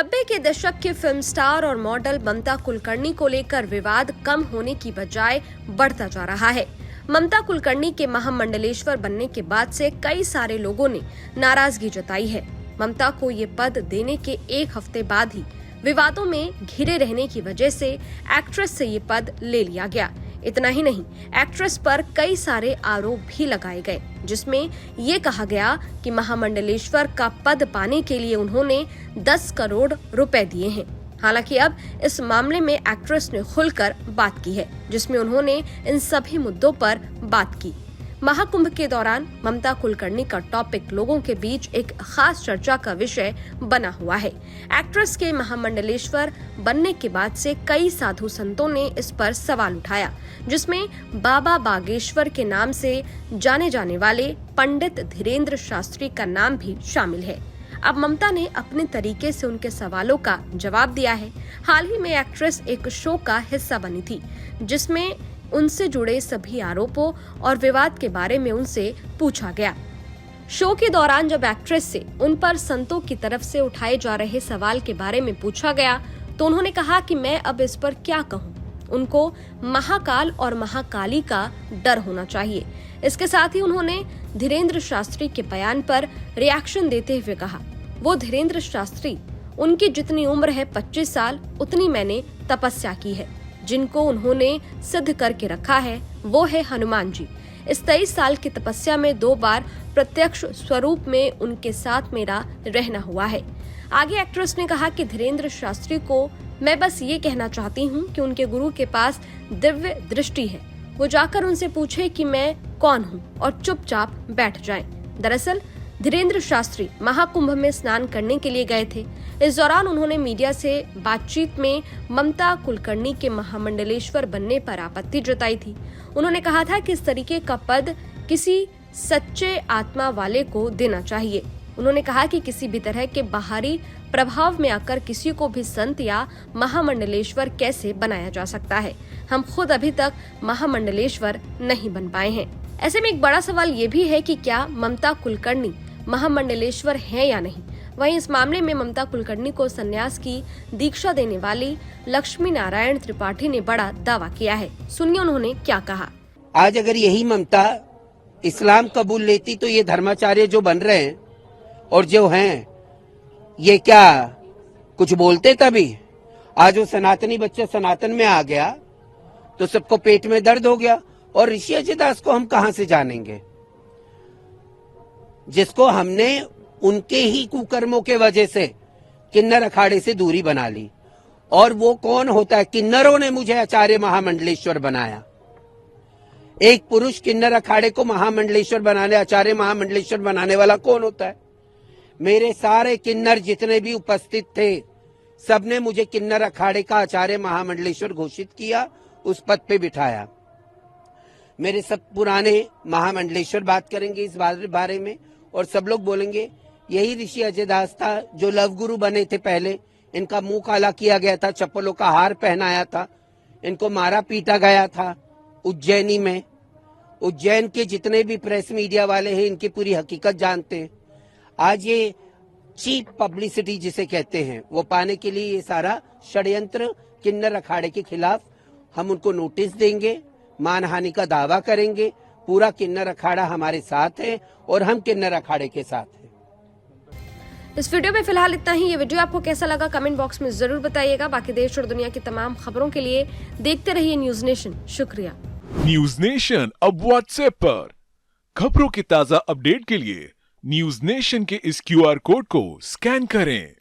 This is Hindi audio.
90 के दशक के फिल्म स्टार और मॉडल ममता कुलकर्णी को लेकर विवाद कम होने की बजाय बढ़ता जा रहा है। ममता कुलकर्णी के महामंडलेश्वर बनने के बाद से कई सारे लोगों ने नाराजगी जताई है। ममता को ये पद देने के एक हफ्ते बाद ही विवादों में घिरे रहने की वजह से एक्ट्रेस से ये पद ले लिया गया। इतना ही नहीं, एक्ट्रेस पर कई सारे आरोप भी लगाए गए, जिसमें ये कहा गया कि महामंडलेश्वर का पद पाने के लिए उन्होंने 10 करोड़ रुपए दिए हैं। हालांकि अब इस मामले में एक्ट्रेस ने खुलकर बात की है, जिसमें उन्होंने इन सभी मुद्दों पर बात की। महाकुंभ के दौरान ममता कुलकर्णी का टॉपिक लोगों के बीच एक खास चर्चा का विषय बना हुआ है। एक्ट्रेस के महामंडलेश्वर बनने के बाद से कई साधु संतों ने इस पर सवाल उठाया, जिसमें बाबा बागेश्वर के नाम से जाने जाने वाले पंडित धीरेन्द्र शास्त्री का नाम भी शामिल है। अब ममता ने अपने तरीके से उनके सवालों का जवाब दिया है। हाल ही में एक्ट्रेस एक शो का हिस्सा बनी थी, जिसमें उनसे जुड़े सभी आरोपों और विवाद के बारे में उनसे पूछा गया। शो के दौरान जब एक्ट्रेस से उन पर संतों की तरफ से उठाए जा रहे सवाल के बारे में पूछा गया, तो उन्होंने कहा कि मैं अब इस पर क्या कहूं। उनको महाकाल और महाकाली का डर होना चाहिए। इसके साथ ही उन्होंने धीरेन्द्र शास्त्री के बयान पर रिएक्शन देते हुए कहा, वो धीरेन्द्र शास्त्री, उनकी जितनी उम्र है 25 साल, उतनी मैंने तपस्या की है। जिनको उन्होंने सिद्ध करके रखा है वो है हनुमान जी। इस 23 साल की तपस्या में 2 बार प्रत्यक्ष स्वरूप में उनके साथ मेरा रहना हुआ है। आगे एक्ट्रेस ने कहा कि धीरेन्द्र शास्त्री को मैं बस ये कहना चाहती हूँ कि उनके गुरु के पास दिव्य दृष्टि है, वो जाकर उनसे पूछे कि मैं कौन हूँ और चुपचाप बैठ जाएं। दरअसल धीरेन्द्र शास्त्री महाकुंभ में स्नान करने के लिए गए थे। इस दौरान उन्होंने मीडिया से बातचीत में ममता कुलकर्णी के महामंडलेश्वर बनने पर आपत्ति जताई थी। उन्होंने कहा था कि इस तरीके का पद किसी सच्चे आत्मा वाले को देना चाहिए। उन्होंने कहा कि किसी भी तरह के बाहरी प्रभाव में आकर किसी को भी संत या महामंडलेश्वर कैसे बनाया जा सकता है। हम खुद अभी तक महामंडलेश्वर नहीं बन पाए हैं। ऐसे में एक बड़ा सवाल ये भी है कि क्या ममता कुलकर्णी महामंडलेश्वर है या नहीं। वहीं इस मामले में ममता कुलकर्णी को संन्यास की दीक्षा देने वाली लक्ष्मी नारायण त्रिपाठी ने बड़ा दावा किया है। सुनिए उन्होंने क्या कहा। आज अगर यही ममता इस्लाम कबूल लेती तो ये धर्माचार्य जो बन रहे हैं और जो हैं, ये क्या कुछ बोलते तभी? आज वो सनातनी बच्चा सनातन में आ गया तो सबको पेट में दर्द हो गया। और ऋषि अजय दास को हम कहां से जानेंगे, जिसको हमने उनके ही कुकर्मों के वजह से किन्नर अखाड़े से दूरी बना ली। और वो कौन होता है? किन्नरों ने मुझे आचार्य महामंडलेश्वर बनाया। एक पुरुष किन्नर अखाड़े को महामंडलेश्वर बनाने, आचार्य महामंडलेश्वर बनाने वाला कौन होता है? मेरे सारे किन्नर जितने भी उपस्थित थे, सबने मुझे किन्नर अखाड़े का आचार्य महामंडलेश्वर घोषित किया, उस पद पे बिठाया। मेरे सब पुराने महामंडलेश्वर बात करेंगे इस बारे में, और सब लोग बोलेंगे यही ऋषि अजय दास था जो लव गुरु बने थे। पहले इनका मुंह काला किया गया था, चप्पलों का हार पहनाया था, इनको मारा पीटा गया था उज्जैनी में। उज्जैन के जितने भी प्रेस मीडिया वाले हैं, इनकी पूरी हकीकत जानते हैं। आज ये चीप पब्लिसिटी जिसे कहते हैं, वो पाने के लिए ये सारा षड्यंत्र किन्नर अखाड़े के खिलाफ हम उनको नोटिस देंगे, मानहानि का दावा करेंगे। पूरा किन्नर अखाड़ा हमारे साथ है और हम किन्नर अखाड़े के साथ हैं। इस वीडियो में फिलहाल इतना ही। ये वीडियो आपको कैसा लगा कमेंट बॉक्स में जरूर बताइएगा। बाकी देश और दुनिया की तमाम खबरों के लिए देखते रहिए न्यूज नेशन। शुक्रिया। न्यूज नेशन अब व्हाट्सएप पर खबरों के ताजा अपडेट के लिए न्यूज नेशन के इस QR कोड को स्कैन करें।